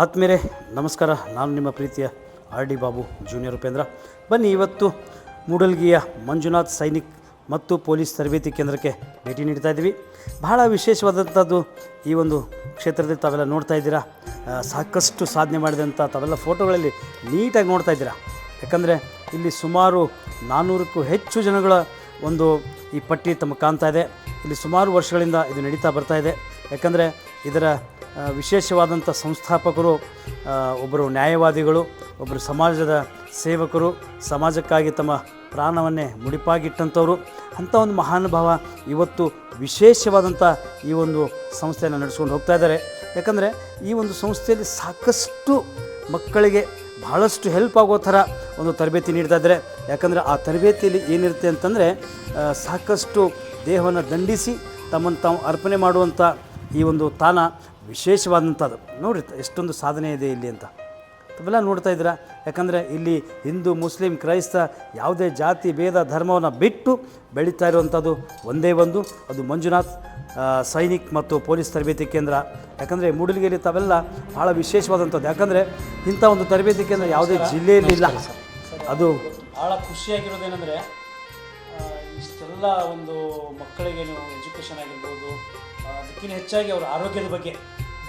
ಆತ್ಮೀಯರೇ ನಮಸ್ಕಾರ. ನಾನು ನಿಮ್ಮ ಪ್ರೀತಿಯ RD ಬಾಬು ಜೂನಿಯರ್ ಉಪೇಂದ್ರ. ಬನ್ನಿ, ಇವತ್ತು ಮೂಡಲ್ಗಿಯ ಮಂಜುನಾಥ್ ಸೈನಿಕ್ ಮತ್ತು ಪೊಲೀಸ್ ತರಬೇತಿ ಕೇಂದ್ರಕ್ಕೆ ಭೇಟಿ ನೀಡ್ತಾ ಇದ್ದೀವಿ. ಬಹಳ ವಿಶೇಷವಾದಂಥದ್ದು ಈ ಒಂದು ಕ್ಷೇತ್ರದಲ್ಲಿ ತಾವೆಲ್ಲ ನೋಡ್ತಾ ಇದ್ದೀರಾ. ಸಾಕಷ್ಟು ಸಾಧನೆ ಮಾಡಿದಂಥ ತಾವೆಲ್ಲ ಫೋಟೋಗಳಲ್ಲಿ ನೀಟಾಗಿ ನೋಡ್ತಾ ಇದ್ದೀರಾ. ಯಾಕಂದರೆ ಇಲ್ಲಿ ಸುಮಾರು 400ಕ್ಕೂ ಹೆಚ್ಚು ಜನಗಳ ಒಂದು ಈ ಪಟ್ಟಿ ತಮಗೆ ಕಾಣ್ತಾ ಇದೆ. ಇಲ್ಲಿ ಸುಮಾರು ವರ್ಷಗಳಿಂದ ಇದು ನಡೀತಾ ಬರ್ತಾ ಇದೆ. ಯಾಕಂದರೆ ಇದರ ವಿಶೇಷವಾದಂಥ ಸಂಸ್ಥಾಪಕರು ಒಬ್ಬರು ನ್ಯಾಯವಾದಿಗಳು, ಒಬ್ಬರು ಸಮಾಜದ ಸೇವಕರು, ಸಮಾಜಕ್ಕಾಗಿ ತಮ್ಮ ಪ್ರಾಣವನ್ನೇ ಮುಡಿಪಾಗಿಟ್ಟಂಥವ್ರು. ಅಂಥ ಒಂದು ಮಹಾನುಭಾವ ಇವತ್ತು ವಿಶೇಷವಾದಂಥ ಈ ಒಂದು ಸಂಸ್ಥೆಯನ್ನು ನಡೆಸ್ಕೊಂಡು ಹೋಗ್ತಾ ಇದ್ದಾರೆ. ಯಾಕಂದರೆ ಈ ಒಂದು ಸಂಸ್ಥೆಯಲ್ಲಿ ಸಾಕಷ್ಟು ಮಕ್ಕಳಿಗೆ ಬಹಳಷ್ಟು ಹೆಲ್ಪ್ ಆಗೋ ಥರ ಒಂದು ತರಬೇತಿ ನೀಡ್ತಾ ಇದ್ದಾರೆ. ಯಾಕಂದರೆ ಆ ತರಬೇತಿಯಲ್ಲಿ ಏನಿರುತ್ತೆ ಅಂತಂದರೆ ಸಾಕಷ್ಟು ದೇಹವನ್ನು ದಂಡಿಸಿ ತಮ್ಮನ್ನು ತಾವು ಅರ್ಪಣೆ ಮಾಡುವಂಥ ಈ ಒಂದು ತಾಣ ವಿಶೇಷವಾದಂಥದ್ದು. ನೋಡಿರಿ ಎಷ್ಟೊಂದು ಸಾಧನೆ ಇದೆ ಇಲ್ಲಿ ಅಂತ ತಾವೆಲ್ಲ ನೋಡ್ತಾ ಇದ್ದೀರಾ. ಯಾಕಂದರೆ ಇಲ್ಲಿ ಹಿಂದೂ, ಮುಸ್ಲಿಂ, ಕ್ರೈಸ್ತ ಯಾವುದೇ ಜಾತಿ ಭೇದ ಧರ್ಮವನ್ನು ಬಿಟ್ಟು ಬೆಳೀತಾ ಇರುವಂಥದ್ದು ಒಂದೇ ಒಂದು, ಅದು ಮಂಜುನಾಥ್ ಸೈನಿಕ್ ಮತ್ತು ಪೊಲೀಸ್ ತರಬೇತಿ ಕೇಂದ್ರ. ಯಾಕಂದರೆ ಮೂಡಲ್ಗಿಯಲ್ಲಿ ತಾವೆಲ್ಲ ಭಾಳ ವಿಶೇಷವಾದಂಥದ್ದು. ಯಾಕಂದರೆ ಇಂಥ ಒಂದು ತರಬೇತಿ ಕೇಂದ್ರ ಯಾವುದೇ ಜಿಲ್ಲೆಯಲ್ಲಿ ಇಲ್ಲ. ಅದು ಭಾಳ ಖುಷಿಯಾಗಿರೋದೇನೆಂದರೆ ಇಷ್ಟೆಲ್ಲ ಒಂದು ಮಕ್ಕಳಿಗೆ ನೀವು ಎಜುಕೇಷನ್ ಆಗಿರ್ಬೋದು, ಅದಕ್ಕಿಂತ ಹೆಚ್ಚಾಗಿ ಅವರ ಆರೋಗ್ಯದ ಬಗ್ಗೆ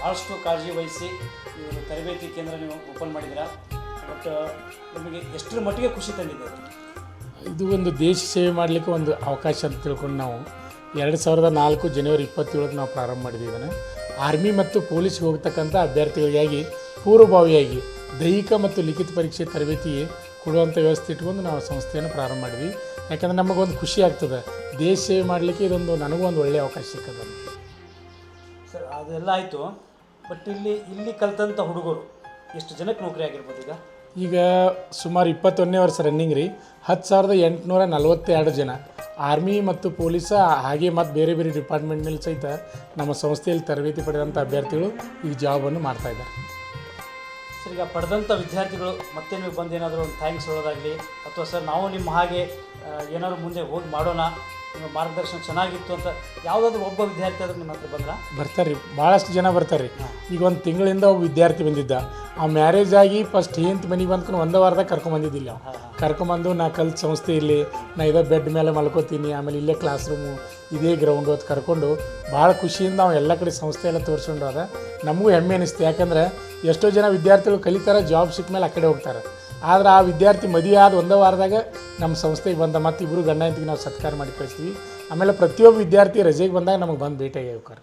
ಭಾಳಷ್ಟು ಕಾಳಜಿ ವಹಿಸಿ ಈ ಒಂದು ತರಬೇತಿ ಕೇಂದ್ರ ನೀವು ಓಪನ್ ಮಾಡಿದ್ದೀರಾ. ಬಟ್ ನಿಮಗೆ ಎಷ್ಟರ ಮಟ್ಟಿಗೆ ಖುಷಿ ತಂದಿದೆ? ಇದು ಒಂದು ದೇಶ ಸೇವೆ ಮಾಡಲಿಕ್ಕೆ ಒಂದು ಅವಕಾಶ ಅಂತ ತಿಳ್ಕೊಂಡು ನಾವು 2004 ಜನವರಿ 27 ನಾವು ಪ್ರಾರಂಭ ಮಾಡಿದ್ದೀವಿ. ಇದನ್ನು ಆರ್ಮಿ ಮತ್ತು ಪೊಲೀಸ್ಗೆ ಹೋಗ್ತಕ್ಕಂಥ ಅಭ್ಯರ್ಥಿಗಳಿಗಾಗಿ ಪೂರ್ವಭಾವಿಯಾಗಿ ದೈಹಿಕ ಮತ್ತು ಲಿಖಿತ ಪರೀಕ್ಷೆ ತರಬೇತಿ ಕೊಡುವಂಥ ವ್ಯವಸ್ಥೆ ಇಟ್ಕೊಂಡು ನಾವು ಸಂಸ್ಥೆಯನ್ನು ಪ್ರಾರಂಭ ಮಾಡಿದ್ವಿ. ಯಾಕಂದರೆ ನಮಗೊಂದು ಖುಷಿ ಆಗ್ತದೆ, ದೇಶ ಸೇವೆ ಮಾಡಲಿಕ್ಕೆ ಇದೊಂದು ನನಗೂ ಒಂದು ಒಳ್ಳೆಯ ಅವಕಾಶ ಸಿಕ್ಕದ ಸರ್. ಅದೆಲ್ಲ ಆಯಿತು, ಬಟ್ ಇಲ್ಲಿ ಕಲಿತಂಥ ಹುಡುಗರು ಎಷ್ಟು ಜನಕ್ಕೆ ನೌಕರಿ ಆಗಿರ್ಬೋದು? ಈಗ ಸುಮಾರು 21ನೇ ವರ್ಷ ರನ್ನಿಂಗ್ ರೀ. 10,842 ಜನ ಆರ್ಮಿ ಮತ್ತು ಪೊಲೀಸ, ಹಾಗೆ ಮತ್ತು ಬೇರೆ ಬೇರೆ ಡಿಪಾರ್ಟ್ಮೆಂಟ್ನಲ್ಲಿ ಸಹಿತ ನಮ್ಮ ಸಂಸ್ಥೆಯಲ್ಲಿ ತರಬೇತಿ ಪಡೆದಂಥ ಅಭ್ಯರ್ಥಿಗಳು ಈ ಜಾಬನ್ನು ಮಾಡ್ತಾಯಿದ್ದಾರೆ. ಸರ್, ಈಗ ಪಡೆದಂಥ ವಿದ್ಯಾರ್ಥಿಗಳು ಮತ್ತೆ ನೀವು ಬಂದು ಏನಾದರೂ ಒಂದು ಥ್ಯಾಂಕ್ಸ್ ಹೇಳೋದಾಗಲಿ, ಅಥವಾ ಸರ್ ನಾವು ನಿಮ್ಮ ಹಾಗೆ ಏನಾದರೂ ಮುಂದೆ ಹೋಗಿ ಮಾಡೋಣ, ನಿಮ್ಮ ಮಾರ್ಗದರ್ಶನ ಚೆನ್ನಾಗಿತ್ತು ಅಂತ ಯಾವುದಾದ್ರೂ ಒಬ್ಬ ವಿದ್ಯಾರ್ಥಿ ಆದರೂ ನಿಮ್ಮ ಹತ್ರ ಬರ್ತಾರೆ ರೀ. ಭಾಳಷ್ಟು ಜನ ಬರ್ತಾರೆ ರೀ. ಈಗ ಒಂದು ತಿಂಗಳಿಂದ ಒಬ್ಬ ವಿದ್ಯಾರ್ಥಿ ಬಂದಿದ್ದ. ಆ ಮ್ಯಾರೇಜ್ ಆಗಿ ಫಸ್ಟ್ ಹೆಂತ ಮನೆಗೆ ಬಂದ್ಕೊಂಡು 1 ವಾರದಾಗ ಕರ್ಕೊಂಬಂದಿದ್ದಿಲ್ಲ. ಕರ್ಕೊಂಬಂದು ನಾ ಕಲ್ತ ಸಂಸ್ಥೆ ಇಲ್ಲಿ, ನಾ ಇದೇ ಬೆಡ್ ಮೇಲೆ ಮಲ್ಕೋತೀನಿ, ಆಮೇಲೆ ಇಲ್ಲೇ ಕ್ಲಾಸ್ ರೂಮು, ಇದೇ ಗ್ರೌಂಡು ಅಂತ ಕರ್ಕೊಂಡು ಭಾಳ ಖುಷಿಯಿಂದ ನಾವು ಎಲ್ಲ ಕಡೆ ಸಂಸ್ಥೆ ಎಲ್ಲ ತೋರಿಸ್ಕೊಂಡು ಅದ ನಮಗೂ ಹೆಮ್ಮೆ ಅನಿಸ್ತು. ಯಾಕಂದರೆ ಎಷ್ಟೋ ಜನ ವಿದ್ಯಾರ್ಥಿಗಳು ಕಲಿತಾರೆ, ಜಾಬ್ ಸಿಕ್ಕ ಮೇಲೆ ಆ ಕಡೆ ಹೋಗ್ತಾರೆ. ಆದರೆ ಆ ವಿದ್ಯಾರ್ಥಿ ಮದುವೆ ಆದ 1 ವಾರದಾಗ ನಮ್ಮ ಸಂಸ್ಥೆಗೆ ಬಂದ, ಮತ್ತು ಇಬ್ಬರು ಗಂಡ ಹೆಂಡತಿಗೆ ನಾವು ಸತ್ಕಾರ ಮಾಡಿ ಕಳಿಸ್ತೀವಿ. ಆಮೇಲೆ ಪ್ರತಿಯೊಬ್ಬ ವಿದ್ಯಾರ್ಥಿ ರಜೆಗೆ ಬಂದಾಗ ನಮಗೆ ಬಂದು ಭೇಟಿಯಾಗಿ ಹೋಗ್ತಾರೆ.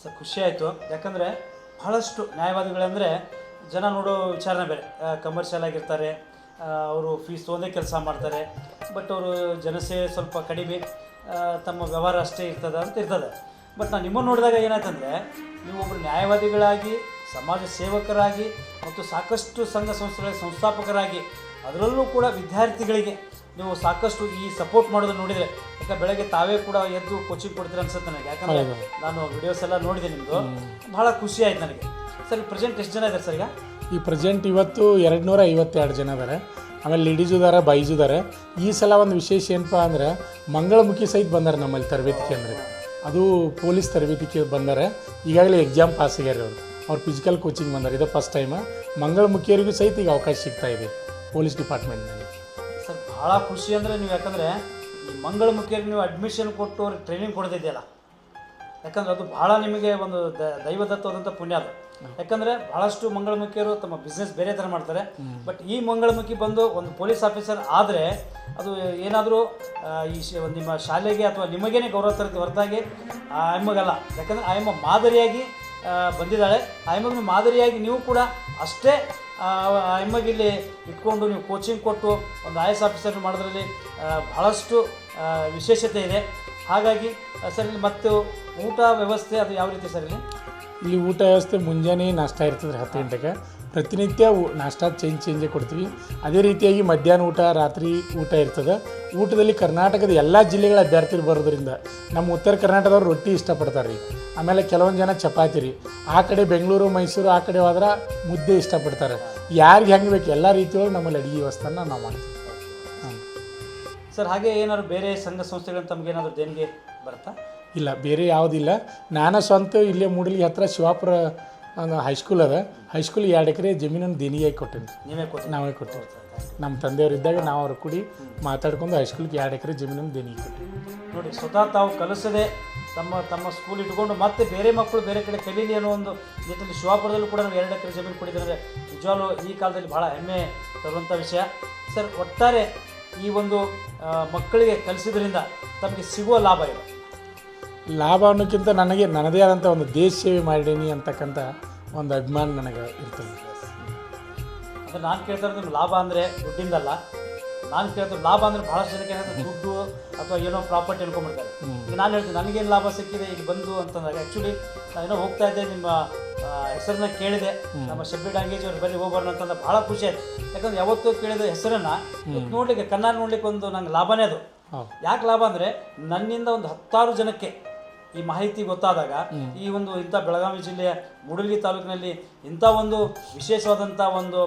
ಸರ್, ಖುಷಿ ಆಯಿತು. ಯಾಕಂದರೆ ಬಹಳಷ್ಟು ನ್ಯಾಯವಾದಿಗಳಂದರೆ ಜನ ನೋಡೋ ವಿಚಾರನೇ ಬೇರೆ. ಕಮರ್ಷಿಯಲ್ ಆಗಿರ್ತಾರೆ, ಅವರು ಫೀಸ್ ತೊಗೊಂಡೇ ಕೆಲಸ ಮಾಡ್ತಾರೆ, ಬಟ್ ಅವರು ಜನಸೇವೆ ಸ್ವಲ್ಪ ಕಡಿಮೆ, ತಮ್ಮ ವ್ಯವಹಾರ ಅಷ್ಟೇ ಇರ್ತದೆ. ಬಟ್ ನಾನು ನಿಮ್ಮನ್ನು ನೋಡಿದಾಗ ಏನಾಯ್ತಂದರೆ, ನೀವು ಒಬ್ಬರು ನ್ಯಾಯವಾದಿಗಳಾಗಿ, ಸಮಾಜ ಸೇವಕರಾಗಿ, ಮತ್ತು ಸಾಕಷ್ಟು ಸಂಘ ಸಂಸ್ಥೆಗಳ ಸಂಸ್ಥಾಪಕರಾಗಿ, ಅದರಲ್ಲೂ ಕೂಡ ವಿದ್ಯಾರ್ಥಿಗಳಿಗೆ ನೀವು ಸಾಕಷ್ಟು ಈ ಸಪೋರ್ಟ್ ಮಾಡೋದನ್ನು ನೋಡಿದರೆ, ಯಾಕೆ ಬೆಳಗ್ಗೆ ತಾವೇ ಕೂಡ ಎದ್ದು ಕೋಚಿಂಗ್ ಕೊಡ್ತೀರ ಅನ್ಸುತ್ತೆ ನನಗೆ. ಯಾಕಂದರೆ ನಾನು ವಿಡಿಯೋಸ್ ಎಲ್ಲ ನೋಡಿದೆ ನಿಮ್ಮದು, ಭಾಳ ಖುಷಿ ಆಯ್ತು ನನಗೆ. ಸರ್, ಪ್ರೆಸೆಂಟ್ ಎಷ್ಟು ಜನ ಇದ್ದಾರೆ ಸರ್? ಈ ಪ್ರೆಸೆಂಟ್ ಇವತ್ತು 252 ಜನ ಇದ್ದಾರೆ. ಆಮೇಲೆ ಲೇಡೀಸು ಇದ್ದಾರೆ, ಬಾಯ್ಸು ಇದ್ದಾರೆ. ಈ ಸಲ ಒಂದು ವಿಶೇಷ ಏನಪ್ಪ ಅಂದ್ರೆ, ಮಂಗಳಮುಖಿ ಸಹಿತ ಬಂದಾರೆ ನಮ್ಮಲ್ಲಿ ತರಬೇತಿ ಕೇಂದ್ರಕ್ಕೆ. ಅದು ಪೊಲೀಸ್ ತರಬೇತಿ ಬಂದಾರೆ. ಈಗಾಗಲೇ ಎಕ್ಸಾಮ್ ಪಾಸ್ ಆಗ್ಯಾರ ಅವ್ರು ಫಿಸಿಕಲ್ ಕೋಚಿಂಗ್ ಬಂದಾರೆ. ಇದು ಫಸ್ಟ್ ಟೈಮ್ ಮಂಗಳಮುಖಿಯರಿಗೂ ಸಹಿತ ಈಗ ಅವಕಾಶ ಸಿಗ್ತಾ ಇದೆ ಪೊಲೀಸ್ ಡಿಪಾರ್ಟ್ಮೆಂಟ್ನಲ್ಲಿ. ಸರ್, ಭಾಳ ಖುಷಿ ಅಂದರೆ ನೀವು, ಯಾಕಂದರೆ ಈ ಮಂಗಳಮುಖಿಯರಿಗೆ ನೀವು ಅಡ್ಮಿಷನ್ ಕೊಟ್ಟು ಅವ್ರಿಗೆ ಟ್ರೈನಿಂಗ್ ಕೊಡ್ತಿದೆಯಲ್ಲ, ಯಾಕಂದರೆ ಅದು ಭಾಳ ನಿಮಗೆ ಒಂದು ದೈವದತ್ತವಾದಂಥ ಪುಣ್ಯ ಅದು. ಯಾಕಂದರೆ ಭಾಳಷ್ಟು ಮಂಗಳಮುಖಿಯರು ತಮ್ಮ ಬಿಸ್ನೆಸ್ ಬೇರೆ ಥರ ಮಾಡ್ತಾರೆ. ಬಟ್ ಈ ಮಂಗಳಮುಖಿ ಬಂದು ಒಂದು ಪೊಲೀಸ್ ಆಫೀಸರ್ ಆದರೆ ಅದು ಏನಾದರೂ ನಿಮ್ಮ ಶಾಲೆಗೆ ಅಥವಾ ನಿಮಗೇನೆ ಗೌರವ ತರಕ್ಕೆ ಹೊರತಾಗಿ ಆ ಎಮ್ಮಗಲ್ಲ. ಯಾಕಂದರೆ ಆ ಎಮ್ಮ ಮಾದರಿಯಾಗಿ ಬಂದಿದ್ದಾಳೆ. ಆ ಎಮ್ಮಗೆ ಮಾದರಿಯಾಗಿ ನೀವು ಕೂಡ ಅಷ್ಟೇ ಆ ಎಮ್ಮಗಿಲ್ಲಿ ಇಟ್ಕೊಂಡು ನೀವು ಕೋಚಿಂಗ್ ಕೊಟ್ಟು ಒಂದು IAS ಆಫೀಸರ್ ಮಾಡೋದ್ರಲ್ಲಿ ಭಾಳಷ್ಟು ವಿಶೇಷತೆ ಇದೆ. ಹಾಗಾಗಿ ಸರ್, ಇಲ್ಲಿ ಮತ್ತು ಊಟ ವ್ಯವಸ್ಥೆ ಅದು ಯಾವ ರೀತಿ ಸರ್? ಇಲ್ಲಿ ಊಟ ವ್ಯವಸ್ಥೆ ಮುಂಜಾನೆ ನಾಷ್ಟ ಇರ್ತದೆ 10 ಗಂಟೆಗೆ. ಪ್ರತಿನಿತ್ಯ ನಾಷ್ಟ ಚೇಂಜೇ ಕೊಡ್ತೀವಿ. ಅದೇ ರೀತಿಯಾಗಿ ಮಧ್ಯಾಹ್ನ ಊಟ, ರಾತ್ರಿ ಊಟ ಇರ್ತದೆ. ಊಟದಲ್ಲಿ ಕರ್ನಾಟಕದ ಎಲ್ಲ ಜಿಲ್ಲೆಗಳ ಅಭ್ಯರ್ಥಿಗಳು ಬರೋದ್ರಿಂದ ನಮ್ಮ ಉತ್ತರ ಕರ್ನಾಟಕದವ್ರು ರೊಟ್ಟಿ ಇಷ್ಟಪಡ್ತಾರೆ ರೀ. ಆಮೇಲೆ ಕೆಲವೊಂದು ಜನ ಚಪಾತಿ ರೀ. ಆ ಕಡೆ ಬೆಂಗಳೂರು, ಮೈಸೂರು ಆ ಕಡೆ ಹೋದ್ರೆ ಮುದ್ದೆ ಇಷ್ಟಪಡ್ತಾರೆ. ಯಾರಿಗೆ ಹೆಂಗೆ ಬೇಕು ಎಲ್ಲ ರೀತಿಯೊಳಗೆ ನಮ್ಮಲ್ಲಿ ಅಡುಗೆ ವ್ಯವಸ್ಥೆನ ನಾವು ಮಾಡ್ತೀವಿ. ಸರ್, ಹಾಗೆ ಏನಾದ್ರು ಬೇರೆ ಸಂಘ ಸಂಸ್ಥೆಗಳು ತಮಗೇನಾದರೂ ದೇಣಿಗೆ ಬರುತ್ತಾ? ಇಲ್ಲ, ಬೇರೆ ಯಾವುದಿಲ್ಲ. ನಾನು ಸ್ವಂತ ಇಲ್ಲೇ ಮೂಡಲ್ಗಿ ಹತ್ತಿರ ಶಿವಾಪುರ ಒಂದು ಹೈಸ್ಕೂಲ್ ಅದ ಹೈಸ್ಕೂಲಿಗೆ 2 ಎಕರೆ ಜಮೀನನ್ನು ದೇಣಿಗೆಯಾಗಿ ಕೊಟ್ಟೇನಿ. ನೀವೇ ಕೊಟ್ಟು ನಾವೇ ಕೊಟ್ಟೇವೆ. ನಮ್ಮ ತಂದೆಯವರು ಇದ್ದಾಗ ನಾವು ಅವ್ರು ಕೂಡಿ ಮಾತಾಡ್ಕೊಂಡು ಹೈಸ್ಕೂಲ್ಗೆ 2 ಎಕರೆ ಜಮೀನನ್ನು ದೇಣಿಗೆ ಕೊಟ್ಟೇವೆ. ನೋಡಿ, ಸ್ವತಃ ತಾವು ಕಲಿಸದೆ ತಮ್ಮ ಸ್ಕೂಲ್ ಇಟ್ಕೊಂಡು ಮತ್ತೆ ಬೇರೆ ಮಕ್ಕಳು ಬೇರೆ ಕಡೆ ಕಲೀಲಿ ಅನ್ನೋ ಒಂದು ನಿಟ್ಟಿನಲ್ಲಿ ಶಿವಾಪುರದಲ್ಲೂ ಕೂಡ ನಾವು 2 ಎಕರೆ ಜಮೀನು ಕೊಟ್ಟಿದ್ದಾರೆ. ನಿಜವಾಗ್ಲೂ ಈ ಕಾಲದಲ್ಲಿ ಭಾಳ ಹೆಮ್ಮೆ ತರುವಂಥ ವಿಷಯ. ಸರ್, ಒಟ್ಟಾರೆ ಈ ಒಂದು ಮಕ್ಕಳಿಗೆ ಕಲಿಸಿದ್ರಿಂದ ತಮಗೆ ಸಿಗುವ ಲಾಭ ಇದೆ? ಲಾಭ ಅನ್ನೋಕ್ಕಿಂತ ನನಗೆ ನನ್ನದೇ ಆದಂಥ ಒಂದು ದೇಶ ಸೇವೆ ಮಾಡೀನಿ ಅಂತಕ್ಕಂಥ ಒಂದು ಅಭಿಮಾನ ನನಗೆ ಇರ್ತದೆ. ಅಂದರೆ ನಾನು ಕೇಳ್ತಾ ಇರೋದು ಲಾಭ ಅಂದರೆ ದುಡ್ಡಿಂದಲ್ಲ. ನಾನು ಕೇಳ್ತಾರೆ ಲಾಭ ಅಂದರೆ ಭಾಳಷ್ಟು ಜನಕ್ಕೆ ಏನಾಗುತ್ತೆ ದುಡ್ಡು ಅಥವಾ ಏನೋ ಪ್ರಾಪರ್ಟಿ ಅನ್ಕೊಂಡ್ಬಿಡ್ತಾರೆ. ಈಗ ನಾನು ಹೇಳ್ತೀನಿ ನನಗೇನು ಲಾಭ ಸಿಕ್ಕಿದೆ ಈಗ ಬಂದು ಅಂತಂದಾಗ ಆ್ಯಕ್ಚುಲಿ ನಾನೇನೋ ಹೋಗ್ತಾ ಇದ್ದೆ, ನಿಮ್ಮ ಹೆಸರನ್ನ ಕೇಳಿದೆ, ನಮ್ಮ ಶಬ್ಬಿ ಡಾಂಗೇಜ್ ಅವ್ರು ಬನ್ನಿ ಹೋಗೋಣ ಅಂತಂದ್ರೆ ಭಾಳ ಖುಷಿ ಆಯ್ತು. ಯಾಕಂದ್ರೆ ಯಾವತ್ತೂ ಕೇಳಿದ ಹೆಸರನ್ನು ನೋಡ್ಲಿಕ್ಕೆ ಕಣ್ಣಾರ ನೋಡ್ಲಿಕ್ಕೆ ಒಂದು ನಂಗೆ ಲಾಭನೇ ಅದು. ಯಾಕೆ ಲಾಭ ಅಂದರೆ ನನ್ನಿಂದ ಒಂದು 10 ಜನಕ್ಕೆ ಈ ಮಾಹಿತಿ ಗೊತ್ತಾದಾಗ ಈ ಒಂದು ಇಂಥ ಬೆಳಗಾವಿ ಜಿಲ್ಲೆಯ ಮೂಡಲಗಿ ತಾಲೂಕಿನಲ್ಲಿ ಇಂಥ ಒಂದು ವಿಶೇಷವಾದಂಥ ಒಂದು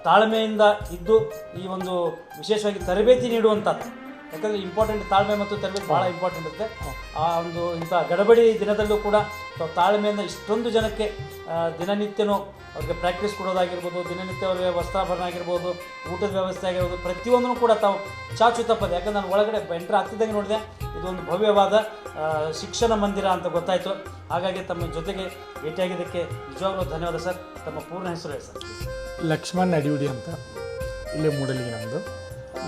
ತಾಳ್ಮೆಯಿಂದ ಇದ್ದು ಈ ಒಂದು ವಿಶೇಷವಾಗಿ ತರಬೇತಿ ನೀಡುವಂಥದ್ದು. ಯಾಕಂದರೆ ಇಂಪಾರ್ಟೆಂಟ್ ತಾಳ್ಮೆ ಮತ್ತು ತರಬೇತಿ ಭಾಳ ಇಂಪಾರ್ಟೆಂಟ್ ಇರುತ್ತೆ. ಆ ಒಂದು ಇಂಥ ಗಡಬಡಿ ದಿನದಲ್ಲೂ ಕೂಡ ತಾಳ್ಮೆಯಿಂದ ಇಷ್ಟೊಂದು ಜನಕ್ಕೆ ದಿನನಿತ್ಯನೂ ಅವ್ರಿಗೆ ಪ್ರಾಕ್ಟೀಸ್ ಕೊಡೋದಾಗಿರ್ಬೋದು, ದಿನನಿತ್ಯ ಅವರಿಗೆ ವಸ್ತ್ರಾಭರಣ ಆಗಿರ್ಬೋದು, ಊಟದ ವ್ಯವಸ್ಥೆ ಆಗಿರ್ಬೋದು, ಪ್ರತಿಯೊಂದನ್ನು ಕೂಡ ತಾವು ಚಾಚು ತಪ್ಪದೆ. ಯಾಕಂದ್ರೆ ನಾನು ಒಳಗಡೆ ಎಂಟ್ರ್ ಆಗ್ತಿದ್ದಂಗೆ ನೋಡಿದೆ ಇದೊಂದು ಭವ್ಯವಾದ ಶಿಕ್ಷಣ ಮಂದಿರ ಅಂತ ಗೊತ್ತಾಯಿತು. ಹಾಗಾಗಿ ತಮ್ಮ ಜೊತೆಗೆ ಭೇಟಿಯಾಗಿದ್ದಕ್ಕೆ ನಿಜವಾಗ್ಲೂ ಧನ್ಯವಾದ ಸರ್. ತಮ್ಮ ಪೂರ್ಣ ಹೆಸರು ಹೇಳಿ ಸರ್. ಲಕ್ಷ್ಮಣ್ ಅಡಿಯುಡಿ ಅಂತ, ಇಲ್ಲೇ ಮೂಡಲಿಗೆ ನಮ್ಮದು.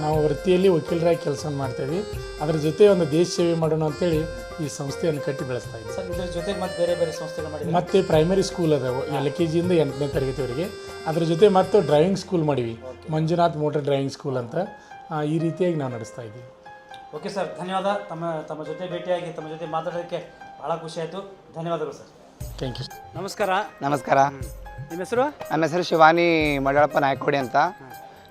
ನಾವು ವೃತ್ತಿಯಲ್ಲಿ ವಕೀಲರಾಗಿ ಕೆಲಸ ಮಾಡ್ತಾಯಿದ್ವಿ. ಅದರ ಜೊತೆ ಒಂದು ದೇಶ ಸೇವೆ ಮಾಡೋಣ ಅಂತೇಳಿ ಈ ಸಂಸ್ಥೆಯನ್ನು ಕಟ್ಟಿ ಬೆಳೆಸ್ತಾ ಇದ್ದೀವಿ ಸರ್. ಇದ್ರ ಜೊತೆಗೆ ಮತ್ತೆ ಬೇರೆ ಬೇರೆ ಸಂಸ್ಥೆಗಳು ಮಾಡಿದ್ವಿ. ಮತ್ತು ಪ್ರೈಮರಿ ಸ್ಕೂಲ್ ಅದಾವೆ LKG ಇಂದ 8ನೇ ತರಗತಿವರೆಗೆ. ಅದ್ರ ಜೊತೆ ಮತ್ತು ಡ್ರೈವಿಂಗ್ ಸ್ಕೂಲ್ ಮಾಡಿವಿ, ಮಂಜುನಾಥ್ ಮೋಟರ್ ಡ್ರೈವಿಂಗ್ ಸ್ಕೂಲ್ ಅಂತ. ಈ ರೀತಿಯಾಗಿ ನಾವು ನಡೆಸ್ತಾ ಇದ್ದೀವಿ. ಓಕೆ ಸರ್, ಧನ್ಯವಾದ. ತಮ್ಮ ಜೊತೆ ಭೇಟಿಯಾಗಿ ತಮ್ಮ ಜೊತೆ ಮಾತಾಡೋದಕ್ಕೆ ಭಾಳ ಖುಷಿ ಆಯಿತು. ಧನ್ಯವಾದಗಳು ಸರ್. Thank you. ನಮಸ್ಕಾರ. ನಮಸ್ಕಾರ. ನಿಮ್ಮ ಹೆಸರು? ನಮ್ಮ ಹೆಸರು ಶಿವಾನಿ ಮಡಳಪ್ಪ ನಾಯಕೋಡಿ ಅಂತ.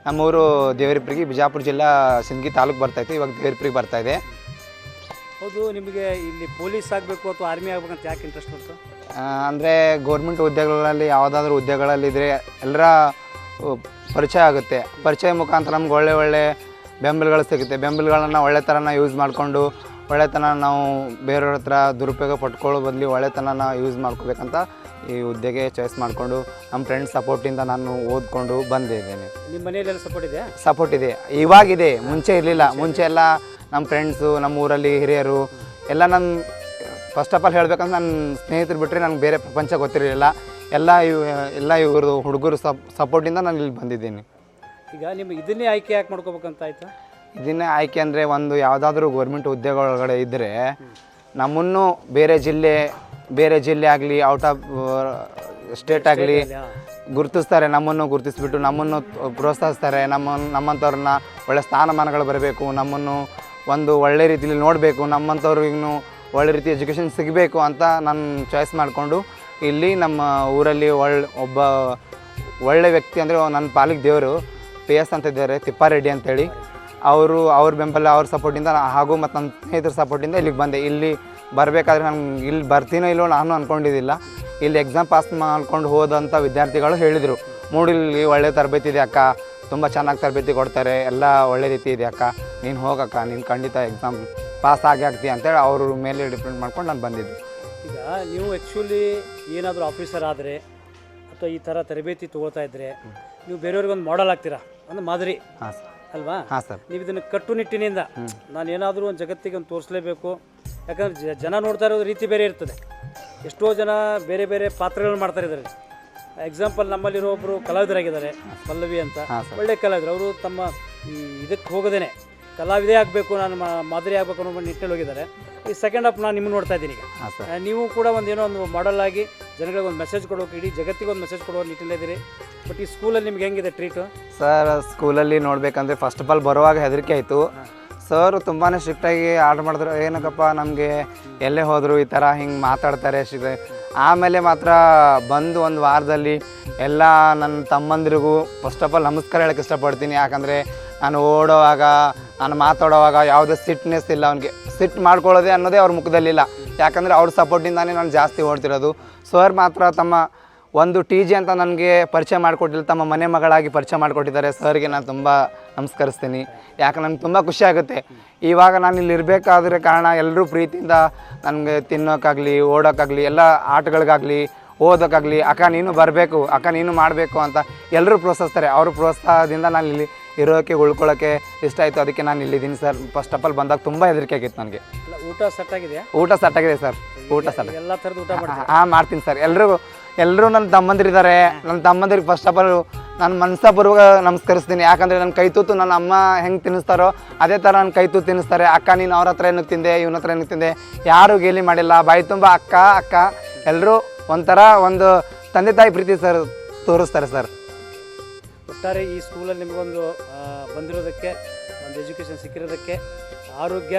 ನಮ್ಮೂರು ದೇವರಿಪ್ರಿಗೆ, ಬಿಜಾಪುರ ಜಿಲ್ಲಾ ಸಿಂದಗಿ ತಾಲೂಕು ಬರ್ತಾಯಿತ್ತು. ಇವಾಗ ದೇವರಿಪ್ರಿಗೆ ಬರ್ತಾಯಿದೆ. ಹೌದು, ನಿಮಗೆ ಇಲ್ಲಿ ಪೊಲೀಸ್ ಆಗಬೇಕು ಅಥವಾ ಆರ್ಮಿ ಆಗ್ಬೇಕಂತ ಯಾಕೆ ಇಂಟ್ರೆಸ್ಟ್ ಬಂತು? ಅಂದರೆ ಗೌರ್ಮೆಂಟ್ ಹುದ್ದೆಗಳಲ್ಲಿ ಯಾವುದಾದ್ರೂ ಹುದ್ದೆಗಳಲ್ಲಿದ್ದರೆ ಎಲ್ಲರ ಪರಿಚಯ ಆಗುತ್ತೆ. ಪರಿಚಯ ಮುಖಾಂತರ ನಮ್ಗೆ ಒಳ್ಳೆ ಬೆಂಬಲಗಳು ಸಿಗುತ್ತೆ. ಬೆಂಬಲಗಳನ್ನು ಒಳ್ಳೆತನ ಯೂಸ್ ಮಾಡಿಕೊಂಡು ಒಳ್ಳೆತನ ನಾವು ಬೇರೆಯವ್ರ ಹತ್ರ ದುರುಪಯೋಗ ಪಟ್ಕೊಳ್ಳೋ ಬದಲು ಒಳ್ಳೆತನ ಯೂಸ್ ಮಾಡ್ಕೋಬೇಕಂತ ಈ ಹುದ್ದೆಗೆ ಚಾಯ್ಸ್ ಮಾಡಿಕೊಂಡು ನಮ್ಮ ಫ್ರೆಂಡ್ಸ್ ಸಪೋರ್ಟಿಂದ ನಾನು ಓದ್ಕೊಂಡು ಬಂದಿದ್ದೇನೆ. ನಿಮ್ಮ ಮನೆಯಲ್ಲೆಲ್ಲ ಸಪೋರ್ಟ್ ಇದೆ? ಸಪೋರ್ಟ್ ಇದೆ, ಇವಾಗಿದೆ. ಮುಂಚೆ ಇರಲಿಲ್ಲ. ಮುಂಚೆ ಎಲ್ಲ ನಮ್ಮ ಫ್ರೆಂಡ್ಸು, ನಮ್ಮ ಊರಲ್ಲಿ ಹಿರಿಯರು ಎಲ್ಲ ನನ್ನ ಫಸ್ಟ್ ಆಫ್ ಆಲ್ ಹೇಳ್ಬೇಕಂದ್ರೆ ನನ್ನ ಸ್ನೇಹಿತರು ಬಿಟ್ಟರೆ ನನಗೆ ಬೇರೆ ಪ್ರಪಂಚ ಗೊತ್ತಿರಲಿಲ್ಲ. ಎಲ್ಲ ಇವ್ರದ್ದು ಹುಡುಗರು ಸಪೋರ್ಟಿಂದ ನಾನು ಇಲ್ಲಿ ಬಂದಿದ್ದೀನಿ. ಈಗ ನಿಮಗೆ ಇದನ್ನೇ ಆಯ್ಕೆ ಯಾಕೆ ಮಾಡ್ಕೋಬೇಕಂತ ಆಯಿತು? ಇದನ್ನೇ ಆಯ್ಕೆ ಅಂದರೆ ಒಂದು ಯಾವುದಾದ್ರೂ ಗೌರ್ಮೆಂಟ್ ಹುದ್ದೆಗಳೊಳಗಡೆ ಇದ್ದರೆ ನಮ್ಮನ್ನು ಬೇರೆ ಜಿಲ್ಲೆ ಆಗಲಿ ಔಟ್ ಆಫ್ ಸ್ಟೇಟ್ ಆಗಲಿ ಗುರುತಿಸ್ತಾರೆ. ನಮ್ಮನ್ನು ಗುರುತಿಸ್ಬಿಟ್ಟು ನಮ್ಮನ್ನು ಪ್ರೋತ್ಸಾಹಿಸ್ತಾರೆ. ನಮ್ಮಂಥವ್ರನ್ನ ಒಳ್ಳೆ ಸ್ಥಾನಮಾನಗಳು ಬರಬೇಕು, ನಮ್ಮನ್ನು ಒಂದು ಒಳ್ಳೆ ರೀತಿಯಲ್ಲಿ ನೋಡಬೇಕು, ನಮ್ಮಂಥವ್ರಿಗೂ ಒಳ್ಳೆ ರೀತಿ ಎಜುಕೇಷನ್ ಸಿಗಬೇಕು ಅಂತ ನಾನು ಚಾಯ್ಸ್ ಮಾಡಿಕೊಂಡು ಇಲ್ಲಿ ನಮ್ಮ ಊರಲ್ಲಿ ಒಬ್ಬ ಒಳ್ಳೆ ವ್ಯಕ್ತಿ ಅಂದರೆ ನನ್ನ ಪಾಲಿಗೆ ದೇವರು PS ಅಂತ ಇದ್ದಾರೆ, ತಿಪ್ಪಾರೆಡ್ಡಿ ಅಂತೇಳಿ. ಅವ್ರ ಬೆಂಬಲ, ಅವ್ರ ಸಪೋರ್ಟಿಂದ ಹಾಗೂ ಮತ್ತು ನನ್ನ ಸ್ನೇಹಿತರ ಸಪೋರ್ಟಿಂದ ಇಲ್ಲಿಗೆ ಬಂದೆ. ಇಲ್ಲಿ ಬರಬೇಕಾದ್ರೆ ನನಗೆ ಇಲ್ಲಿ ಬರ್ತೀನೋ ಇಲ್ಲೋ ನಾನು ಅಂದ್ಕೊಂಡಿದ್ದಿಲ್ಲ. ಇಲ್ಲಿ ಎಕ್ಸಾಮ್ ಪಾಸ್ ಮಾಡ್ಕೊಂಡು ಹೋದಂಥ ವಿದ್ಯಾರ್ಥಿಗಳು ಹೇಳಿದರು, ಮೂಡಲಗಿ ಒಳ್ಳೆ ತರಬೇತಿ ಇದೆ ಅಕ್ಕ, ತುಂಬ ಚೆನ್ನಾಗಿ ತರಬೇತಿ ಕೊಡ್ತಾರೆ, ಎಲ್ಲ ಒಳ್ಳೆ ರೀತಿ ಇದೆ ಅಕ್ಕ, ನೀನು ಹೋಗಕ್ಕ, ನೀನು ಖಂಡಿತ ಎಕ್ಸಾಮ್ ಪಾಸ್ ಆಗ್ತೀಯ ಅಂತೇಳಿ ಅವ್ರ ಮೇಲೆ ಡಿಪೆಂಡ್ ಮಾಡ್ಕೊಂಡು ನಾನು ಬಂದಿದ್ದೆ. ಈಗ ನೀವು ಆ್ಯಕ್ಚುಲಿ ಏನಾದರೂ ಆಫೀಸರ್ ಆದರೆ ಅಥವಾ ಈ ಥರ ತರಬೇತಿ ತೊಗೊಳ್ತಾ ಇದ್ದರೆ ನೀವು ಬೇರೆಯವ್ರಿಗೆ ಒಂದು ಮಾಡಲ್ ಆಗ್ತೀರಾ, ಒಂದು ಮಾದರಿ. ಹಾಂ ಸರ್. ಅಲ್ವಾ? ಹಾಂ ಸರ್. ನೀವು ಇದನ್ನು ಕಟ್ಟುನಿಟ್ಟಿನಿಂದ ನಾನು ಏನಾದರೂ ಒಂದು ಜಗತ್ತಿಗೆ ಒಂದು ತೋರಿಸಲೇಬೇಕು. ಯಾಕಂದರೆ ಜನ ನೋಡ್ತಾ ಇರೋದು ರೀತಿ ಬೇರೆ ಇರ್ತದೆ. ಎಷ್ಟೋ ಜನ ಬೇರೆ ಬೇರೆ ಪಾತ್ರಗಳನ್ನು ಮಾಡ್ತಾ ಇದ್ದಾರೆ. ಎಕ್ಸಾಂಪಲ್, ನಮ್ಮಲ್ಲಿರೋ ಒಬ್ಬರು ಕಲಾವಿದರಾಗಿದ್ದಾರೆ, ಪಲ್ಲವಿ ಅಂತ, ಒಳ್ಳೆ ಕಲಾವಿದರು. ಅವರು ತಮ್ಮ ಇದಕ್ಕೆ ಹೋಗೋದೇನೆ ಕಲಾವಿದೇ ಆಗಬೇಕು, ನಾನು ಮಾದರಿ ಆಗಬೇಕು ಅನ್ನೋ ನಿಟ್ಟಿನಲ್ಲಿ ಹೋಗಿದ್ದಾರೆ. ಈ ಸೆಕೆಂಡ್ ಹಾಫ್ ನಾನು ನಿಮ್ಮನ್ನು ನೋಡ್ತಾ ಇದ್ದೀನಿ. ಈಗ ನೀವು ಕೂಡ ಏನೋ ಒಂದು ಮಾಡೆಲ್ ಆಗಿ ಜನಗಳಿಗೆ ಒಂದು ಮೆಸೇಜ್ ಕೊಡೋಕೆ, ಇಡೀ ಜಗತ್ತಿಗೆ ಒಂದು ಮೆಸೇಜ್ ಕೊಡೋ ನಿಟ್ಟಿನಲ್ಲಿದ್ದೀರಿ. ಬಟ್ ಈ ಸ್ಕೂಲಲ್ಲಿ ನಿಮ್ಗೆ ಹೆಂಗಿದೆ ಟ್ರೀಟು? ಸರ್, ಸ್ಕೂಲಲ್ಲಿ ನೋಡಬೇಕಂದ್ರೆ ಫಸ್ಟ್ ಆಫ್ ಆಲ್ ಬರುವಾಗ ಹೆದರಿಕೆ ಆಯಿತು. ಸರ್ ತುಂಬಾ ಸ್ಟ್ರಿಕ್ಟಾಗಿ ಆರ್ಡ್ರ್ ಮಾಡಿದ್ರು, ಏನಕ್ಕಪ್ಪ ನಮಗೆ ಎಲ್ಲೇ ಹೋದರು ಈ ಥರ ಹಿಂಗೆ ಮಾತಾಡ್ತಾರೆ. ಆಮೇಲೆ ಮಾತ್ರ ಬಂದು ಒಂದು ವಾರದಲ್ಲಿ ಎಲ್ಲ ನನ್ನ ತಮ್ಮಂದಿರಿಗೂ ಫಸ್ಟ್ ಆಫ್ ಆಲ್ ನಮಸ್ಕಾರ ಹೇಳೋಕ್ಕೆ ಇಷ್ಟಪಡ್ತೀನಿ. ಯಾಕಂದರೆ ನಾನು ಓಡೋವಾಗ, ನಾನು ಮಾತಾಡೋವಾಗ ಯಾವುದೇ ಸಿಟ್ನೆಸ್ ಇಲ್ಲ. ಅವ್ನಿಗೆ ಸಿಟ್ ಮಾಡ್ಕೊಳ್ಳೋದೇ ಅನ್ನೋದೇ ಅವ್ರ ಮುಖದಲ್ಲಿಲ್ಲ. ಯಾಕಂದರೆ ಅವ್ರ ಸಪೋರ್ಟಿಂದಾನೇ ನಾನು ಜಾಸ್ತಿ ಓಡ್ತಿರೋದು. ಸರ್ ಮಾತ್ರ ತಮ್ಮ ಒಂದು TG ಅಂತ ನನಗೆ ಪರಿಚಯ ಮಾಡಿಕೊಟ್ಟಿಲ್ಲ, ತಮ್ಮ ಮನೆ ಮಗಳಾಗಿ ಪರಿಚಯ ಮಾಡಿಕೊಟ್ಟಿದ್ದಾರೆ. ಸರ್ಗೆ ನಾನು ತುಂಬ ನಮಸ್ಕರಿಸ್ತೀನಿ. ಯಾಕೆ ನನಗೆ ತುಂಬ ಖುಷಿಯಾಗುತ್ತೆ. ಇವಾಗ ನಾನು ಇಲ್ಲಿ ಇರಬೇಕಾದ್ರೆ ಕಾರಣ ಎಲ್ಲರೂ ಪ್ರೀತಿಯಿಂದ ನನಗೆ ತಿನ್ನೋಕ್ಕಾಗಲಿ, ಓಡೋಕ್ಕಾಗಲಿ, ಎಲ್ಲ ಆಟಗಳಿಗಾಗಲಿ ಓದೋಕ್ಕಾಗಲಿ ಅಕ್ಕ ನೀನು ಬರಬೇಕು, ಅಕ್ಕ ನೀನು ಮಾಡಬೇಕು ಅಂತ ಎಲ್ಲರೂ ಪ್ರೋತ್ಸಾಹಿಸ್ತಾರೆ. ಅವ್ರ ಪ್ರೋತ್ಸಾಹದಿಂದ ನಾನು ಇಲ್ಲಿ ಇರೋಕ್ಕೆ ಉಳ್ಕೊಳ್ಳೋಕ್ಕೆ ಇಷ್ಟ ಆಯಿತು. ಅದಕ್ಕೆ ನಾನು ಇಲ್ಲಿದ್ದೀನಿ ಸರ್. ಫಸ್ಟ್ ಆಫ್ ಆಲ್ ಬಂದಾಗ ತುಂಬ ಹೆದರಿಕೆ ಆಗಿತ್ತು ನನಗೆ. ಊಟ ಸೆಟ್ ಆಗಿದೆಯಾ? ಊಟ ಸೆಟ್ ಆಗಿದೆ ಸರ್. ಊಟ ಸೆಟ್ ಎಲ್ಲ ಥರದ ಊಟ ಮಾಡ್ತೀರಾ? ಹಾಂ ಮಾಡ್ತೀನಿ ಸರ್. ಎಲ್ಲರೂ ನನ್ನ ತಮ್ಮಂದಿರಿದ್ದಾರೆ. ನನ್ನ ತಮ್ಮಂದಿರಿಗೆ ಫಸ್ಟ್ ಆಫ್ ಆಲ್ ನಾನು ಮನಸ್ಪೂರ್ವಕ ನಮಸ್ಕರಿಸ್ತೀನಿ. ಯಾಕಂದರೆ ನನ್ನ ಕೈ ತೂತು ನನ್ನ ಅಮ್ಮ ಹೆಂಗೆ ತಿನ್ನಿಸ್ತಾರೋ ಅದೇ ಥರ ನನ್ನ ಕೈ ತೂತು ತಿನ್ನಿಸ್ತಾರೆ. ಅಕ್ಕ ನೀನು ಅವ್ರ ಹತ್ರ ಏನಕ್ಕೆ ತಿಂದೆ, ಇವನ ಹತ್ರ ಏನಕ್ಕೆ ತಿಂದೆ, ಯಾರೂ ಗೇಲಿ ಮಾಡಿಲ್ಲ. ಬಾಯಿ ತುಂಬ ಅಕ್ಕ ಅಕ್ಕ ಎಲ್ಲರೂ ಒಂಥರ ಒಂದು ತಂದೆ ತಾಯಿ ಪ್ರೀತಿ ಸರ್ ತೋರಿಸ್ತಾರೆ ಸರ್. ಒಟ್ಟಾರೆ ಈ ಸ್ಕೂಲಲ್ಲಿ ನಿಮಗೊಂದು ಬಂದಿರೋದಕ್ಕೆ, ಒಂದು ಎಜುಕೇಷನ್ ಸಿಕ್ಕಿರೋದಕ್ಕೆ, ಆರೋಗ್ಯ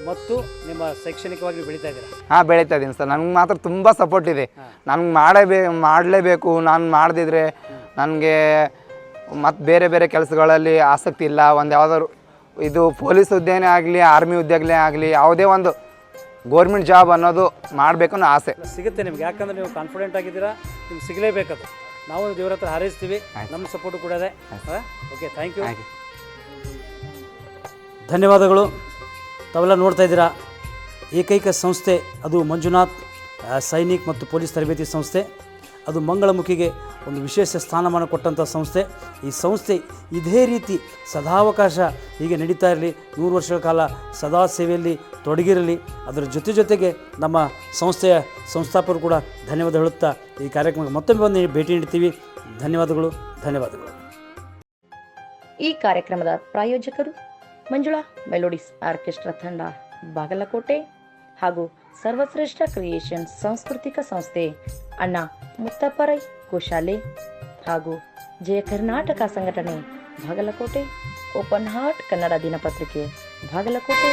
ಮತ್ತು ನಿಮ್ಮ ಶೈಕ್ಷಣಿಕವಾಗಿ ನೀವು ಬೆಳೀತಾ ಇದ್ದೀರಾ? ಹಾಂ ಬೆಳೀತಾ ಇದ್ದೀನಿ ಸರ್. ನನಗೆ ಮಾತ್ರ ತುಂಬ ಸಪೋರ್ಟ್ ಇದೆ. ನನಗೆ ಮಾಡಲೇಬೇಕು. ನಾನು ಮಾಡದಿದ್ರೆ ನನಗೆ ಮತ್ತು ಬೇರೆ ಬೇರೆ ಕೆಲಸಗಳಲ್ಲಿ ಆಸಕ್ತಿ ಇಲ್ಲ. ಒಂದು ಯಾವುದಾದ್ರು ಇದು ಪೊಲೀಸ್ ಹುದ್ದೆನೇ ಆಗಲಿ, ಆರ್ಮಿ ಹುದ್ದೆಗಳೇ ಆಗಲಿ, ಯಾವುದೇ ಒಂದು ಗೋರ್ಮೆಂಟ್ ಜಾಬ್ ಅನ್ನೋದು ಮಾಡಬೇಕು ಅನ್ನೋ ಆಸೆ ಸಿಗುತ್ತೆ ನಿಮ್ಗೆ. ಯಾಕಂದರೆ ನೀವು ಕಾನ್ಫಿಡೆಂಟ್ ಆಗಿದ್ದೀರಾ, ನಿಮ್ಗೆ ಸಿಗಲೇಬೇಕದು. ನಾವು ದೇವ್ರ ಹತ್ರ ಹಾರೈಸ್ತೀವಿ, ನಮ್ಮ ಸಪೋರ್ಟು ಕೂಡ ಇದೆ. ಓಕೆ, ಥ್ಯಾಂಕ್ ಯು, ಧನ್ಯವಾದಗಳು. ತಾವೆಲ್ಲ ನೋಡ್ತಾ ಇದ್ದೀರಾ, ಏಕೈಕ ಸಂಸ್ಥೆ ಅದು ಮಂಜುನಾಥ್ ಸೈನಿಕ್ ಮತ್ತು ಪೊಲೀಸ್ ತರಬೇತಿ ಸಂಸ್ಥೆ. ಅದು ಮಂಗಳಮುಖಿಗೆ ಒಂದು ವಿಶೇಷ ಸ್ಥಾನಮಾನ ಕೊಟ್ಟಂಥ ಸಂಸ್ಥೆ. ಈ ಸಂಸ್ಥೆ ಇದೇ ರೀತಿ ಸದಾವಕಾಶ ಹೀಗೆ ನಡೀತಾ ಇರಲಿ, 100 ವರ್ಷಗಳ ಕಾಲ ಸದಾ ಸೇವೆಯಲ್ಲಿ ತೊಡಗಿರಲಿ. ಅದರ ಜೊತೆಗೆ ನಮ್ಮ ಸಂಸ್ಥೆಯ ಸಂಸ್ಥಾಪಕರು ಕೂಡ ಧನ್ಯವಾದ ಹೇಳುತ್ತಾ ಈ ಕಾರ್ಯಕ್ರಮಕ್ಕೆ ಮತ್ತೊಮ್ಮೆ ಬಂದು ಭೇಟಿ ನೀಡ್ತೀವಿ. ಧನ್ಯವಾದಗಳು. ಈ ಕಾರ್ಯಕ್ರಮದ ಪ್ರಾಯೋಜಕರು ಮಂಜುಳಾ ಮೆಲೋಡಿಸ್ ಆರ್ಕೆಸ್ಟ್ರಾ ತಂಡ ಬಾಗಲಕೋಟೆ ಹಾಗೂ ಸರ್ವಶ್ರೇಷ್ಠ ಕ್ರಿಯೇಷನ್ ಸಾಂಸ್ಕೃತಿಕ ಸಂಸ್ಥೆ ಅಣ್ಣ ಮುತ್ತಪ್ಪರೈ ಗೋಶಾಲೆ ಹಾಗೂ ಜಯ ಕರ್ನಾಟಕ ಸಂಘಟನೆ ಬಾಗಲಕೋಟೆ, ಓಪನ್ ಹಾರ್ಟ್ ಕನ್ನಡ ದಿನಪತ್ರಿಕೆ ಬಾಗಲಕೋಟೆ.